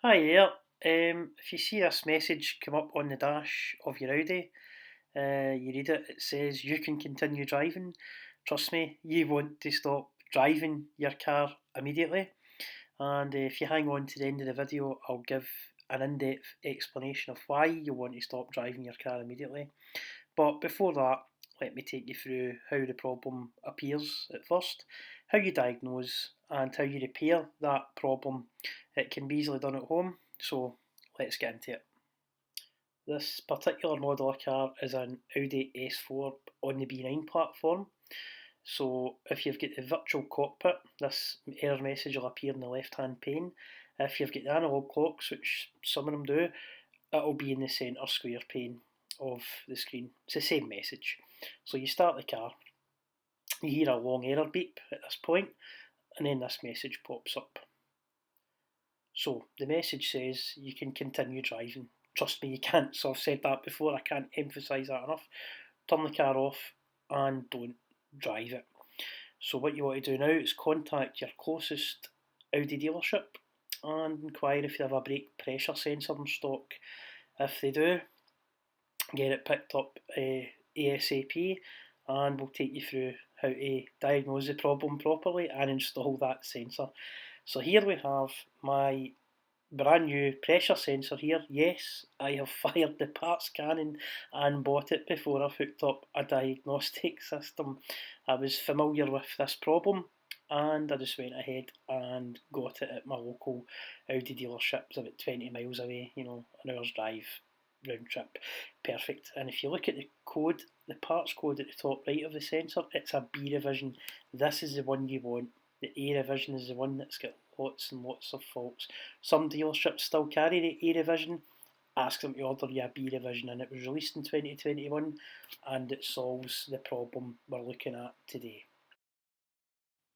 Hi there. If you see this message come up on the dash of your Audi, you read it, it says you can continue driving. Trust me, you want to stop driving your car immediately. And if you hang on to the end of the video, I'll give an in depth explanation of why you want to stop driving your car immediately. But before that, let me take you through how the problem appears at first, how you diagnose, and how you repair that problem. It can be easily done at home, so let's get into it. This particular model of car is an Audi S4 on the B9 platform. So if you've got the virtual cockpit, this error message will appear in the left hand pane. If you've got the analog clocks, which some of them do, it'll be in the centre square pane of the screen. It's the same message. So you start the car, you hear a long error beep at this point, and then this message pops up. So the message says you can continue driving. Trust me, you can't. So I've said that before, I can't emphasise that enough. Turn the car off and don't drive it. So what you want to do now is contact your closest Audi dealership and inquire if they have a brake pressure sensor in stock. If they do, get it picked up ASAP, and we'll take you through how to diagnose the problem properly and install that sensor. So here we have my brand new pressure sensor here. Yes, I have fired the parts cannon and bought it before I've hooked up a diagnostic system. I was familiar with this problem and I just went ahead and got it at my local Audi dealership. It's about 20 miles away, an hour's drive round trip. Perfect. And if you look at the code, the parts code at the top right of the sensor, it's a B revision. This is the one you want. The A revision is the one that's got lots and lots of faults. Some dealerships still carry the A revision. Ask them to order you a B revision, and it was released in 2021 and it solves the problem we're looking at today.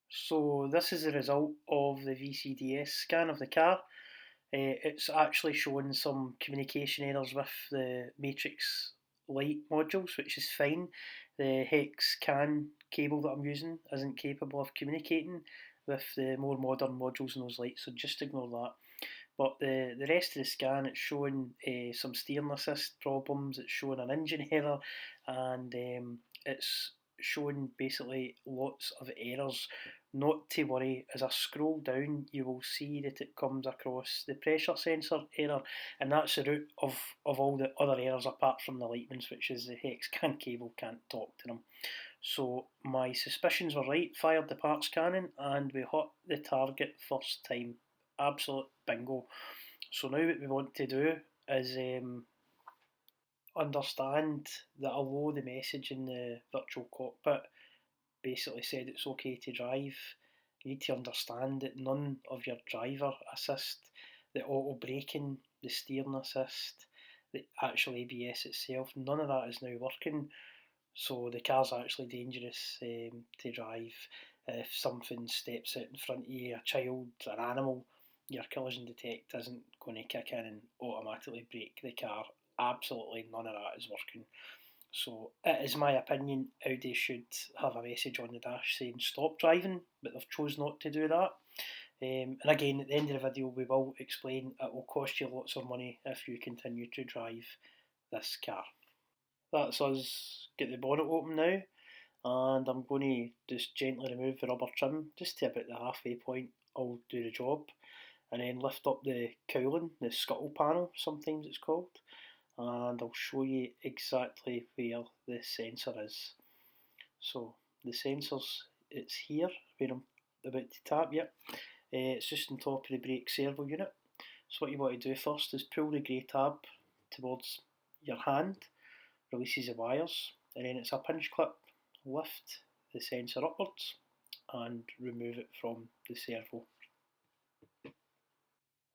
So this is the result of the VCDS scan of the car. It's actually showing some communication errors with the matrix light modules, which is fine. The hex CAN cable that I'm using isn't capable of communicating with the more modern modules in those lights, so just ignore that. But the rest of the scan, it's showing some steering assist problems, it's showing an engine error, and it's showing basically lots of errors. Not to worry, as I scroll down, you will see that it comes across the pressure sensor error, and that's the root of all the other errors apart from the lightnings, which is the hex CAN cable can't talk to them. So my suspicions were right, fired the parts cannon, and we hit the target first time. Absolute bingo. So now what we want to do is understand that although the message in the virtual cockpit basically said it's okay to drive, you need to understand that none of your driver assist, the auto braking, the steering assist, the actual ABS itself, none of that is now working. So the car's actually dangerous to drive. If something steps out in front of you, a child, an animal, your collision detect isn't going to kick in and automatically brake the car. Absolutely none of that is working. So it is my opinion Audi should have a message on the dash saying stop driving, but they've chose not to do that. And again, at the end of the video we will explain it will cost you lots of money if you continue to drive this car. That's us get the bonnet open now, and I'm going to just gently remove the rubber trim just to about the halfway point. I'll do the job, and then lift up the cowling, the scuttle panel sometimes it's called, and I'll show you exactly where the sensor is. So the sensor's, it's here where I'm about to tap, yep. It's just on top of the brake servo unit. So what you want to do first is pull the grey tab towards your hand, releases the wires, and then it's a pinch clip, lift the sensor upwards and remove it from the servo.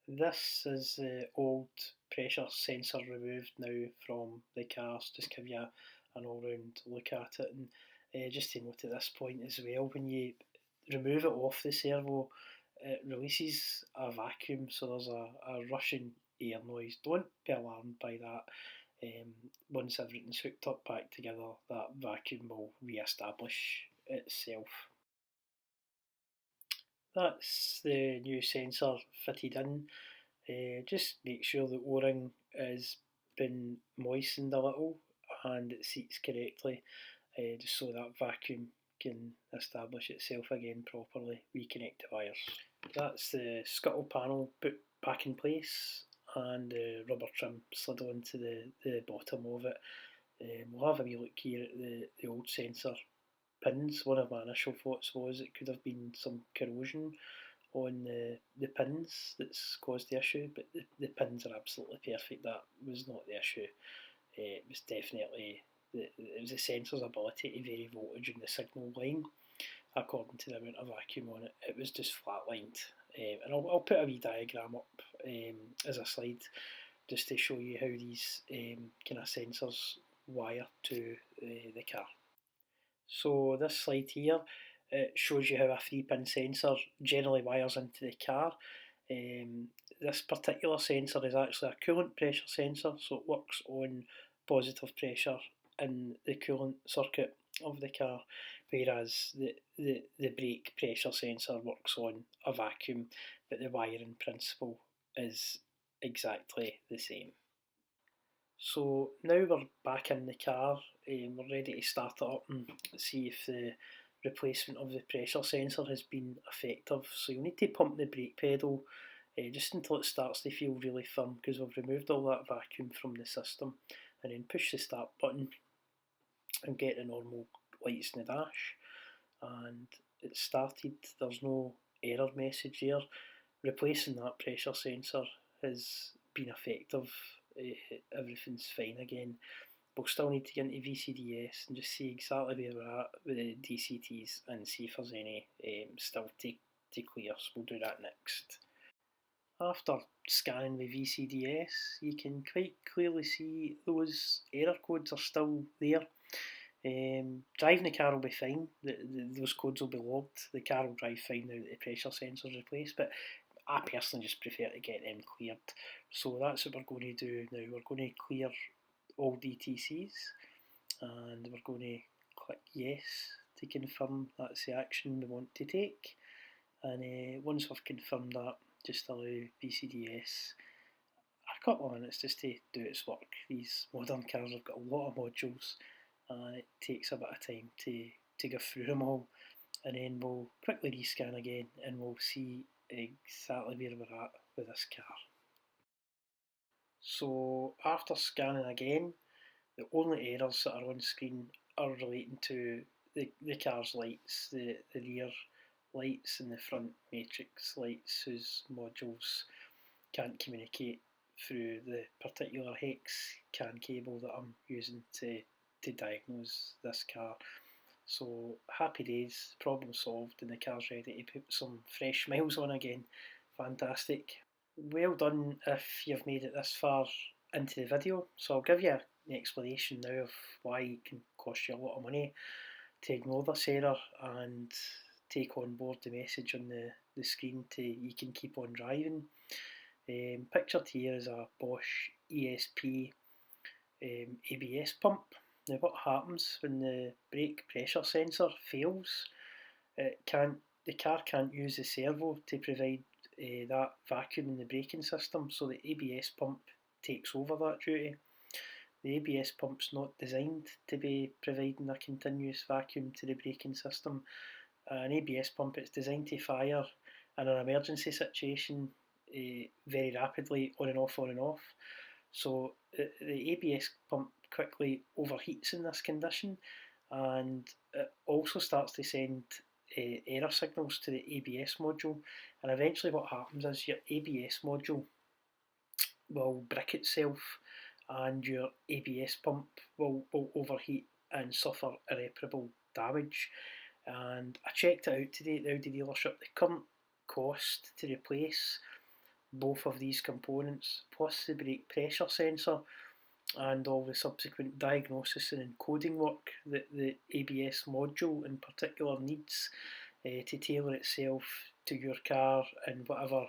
This is the old pressure sensor removed now from the cars, just give you an all round look at it. And just to note at this point as well, when you remove it off the servo, it releases a vacuum, so there's a rushing air noise. Don't be alarmed by that. Once everything's hooked up back together, that vacuum will re-establish itself. That's the new sensor fitted in. Just make sure the O-ring has been moistened a little and it seats correctly, just so that vacuum can establish itself again properly. Reconnect the wires. That's the scuttle panel put back in place and the rubber trim slid onto the bottom of it. We'll have a wee look here at the old sensor pins. One of my initial thoughts was it could have been some corrosion on the pins that's caused the issue, but the pins are absolutely perfect. That was not the issue. It was definitely it was the sensor's ability to vary voltage in the signal line according to the amount of vacuum on it. It was just flatlined. And I'll put a wee diagram up as a slide just to show you how these kind of sensors wire to the car. So this slide here, it shows you how a 3-pin sensor generally wires into the car. This particular sensor is actually a coolant pressure sensor, so it works on positive pressure in the coolant circuit of the car, whereas the brake pressure sensor works on a vacuum, but the wiring principle is exactly the same. So now we're back in the car, we're ready to start it up and see if the replacement of the pressure sensor has been effective. So you'll need to pump the brake pedal just until it starts to feel really firm, because we've removed all that vacuum from the system, and then push the start button and get the normal lights in the dash, and it started. There's no error message there. Replacing that pressure sensor has been effective. Everything's fine again. We'll still need to get into VCDS and just see exactly where we're at with the DCTs and see if there's any still to clear, so we'll do that next. After scanning the VCDS, you can quite clearly see those error codes are still there. Driving the car will be fine, those codes will be logged, the car will drive fine now that the pressure sensor is replaced, but I personally just prefer to get them cleared. So that's what we're going to do now. We're going to clear all DTCs and we're going to click yes to confirm that's the action we want to take. And once we've confirmed that, just allow VCDS a couple of minutes just to do its work. These modern cars have got a lot of modules and it takes a bit of time to go through them all, and then we'll quickly rescan again and we'll see exactly where we're at with this car. So after scanning again, the only errors that are on screen are relating to the car's lights, the rear lights and the front matrix lights whose modules can't communicate through the particular hex CAN cable that I'm using to diagnose this car. So happy days, problem solved, and the car's ready to put some fresh miles on again. Fantastic. Well done if you've made it this far into the video. So I'll give you an explanation now of why it can cost you a lot of money to ignore this error and take on board the message on the screen to you can keep on driving. Pictured here is a Bosch ESP ABS pump. Now what happens when the brake pressure sensor fails? The car can't use the servo to provide that vacuum in the braking system, so the ABS pump takes over that duty. The ABS pump's not designed to be providing a continuous vacuum to the braking system. An ABS pump is designed to fire in an emergency situation very rapidly, on and off, on and off. So the ABS pump quickly overheats in this condition, and it also starts to send error signals to the ABS module, and eventually what happens is your ABS module will brick itself and your ABS pump will overheat and suffer irreparable damage. And I checked it out today at the Audi dealership. The current cost to replace both of these components, plus the brake pressure sensor and all the subsequent diagnosis and encoding work that the ABS module in particular needs to tailor itself to your car and whatever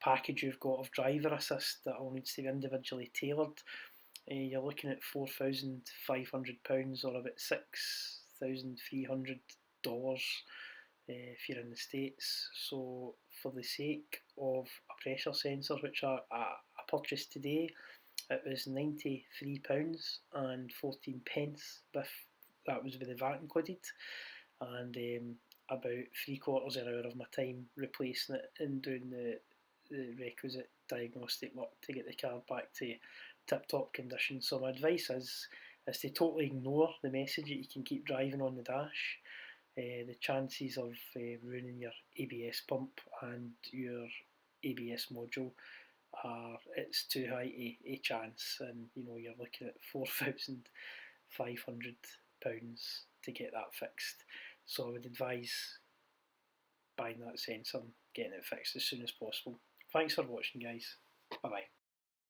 package you've got of driver assist that all needs to be individually tailored. You're looking at £4,500 or about $6,300 if you're in the States. So for the sake of a pressure sensors, which I purchased today. It was £93 and 14 pence. That was with the VAT included, and about 3/4 of an hour of my time replacing it and doing the requisite diagnostic work to get the car back to tip-top condition. So my advice is to totally ignore the message that you can keep driving on the dash. The chances of ruining your ABS pump and your ABS module it's too high a chance, and you're looking at £4,500 to get that fixed. So I would advise buying that sensor and getting it fixed as soon as possible. Thanks for watching, guys. Bye bye.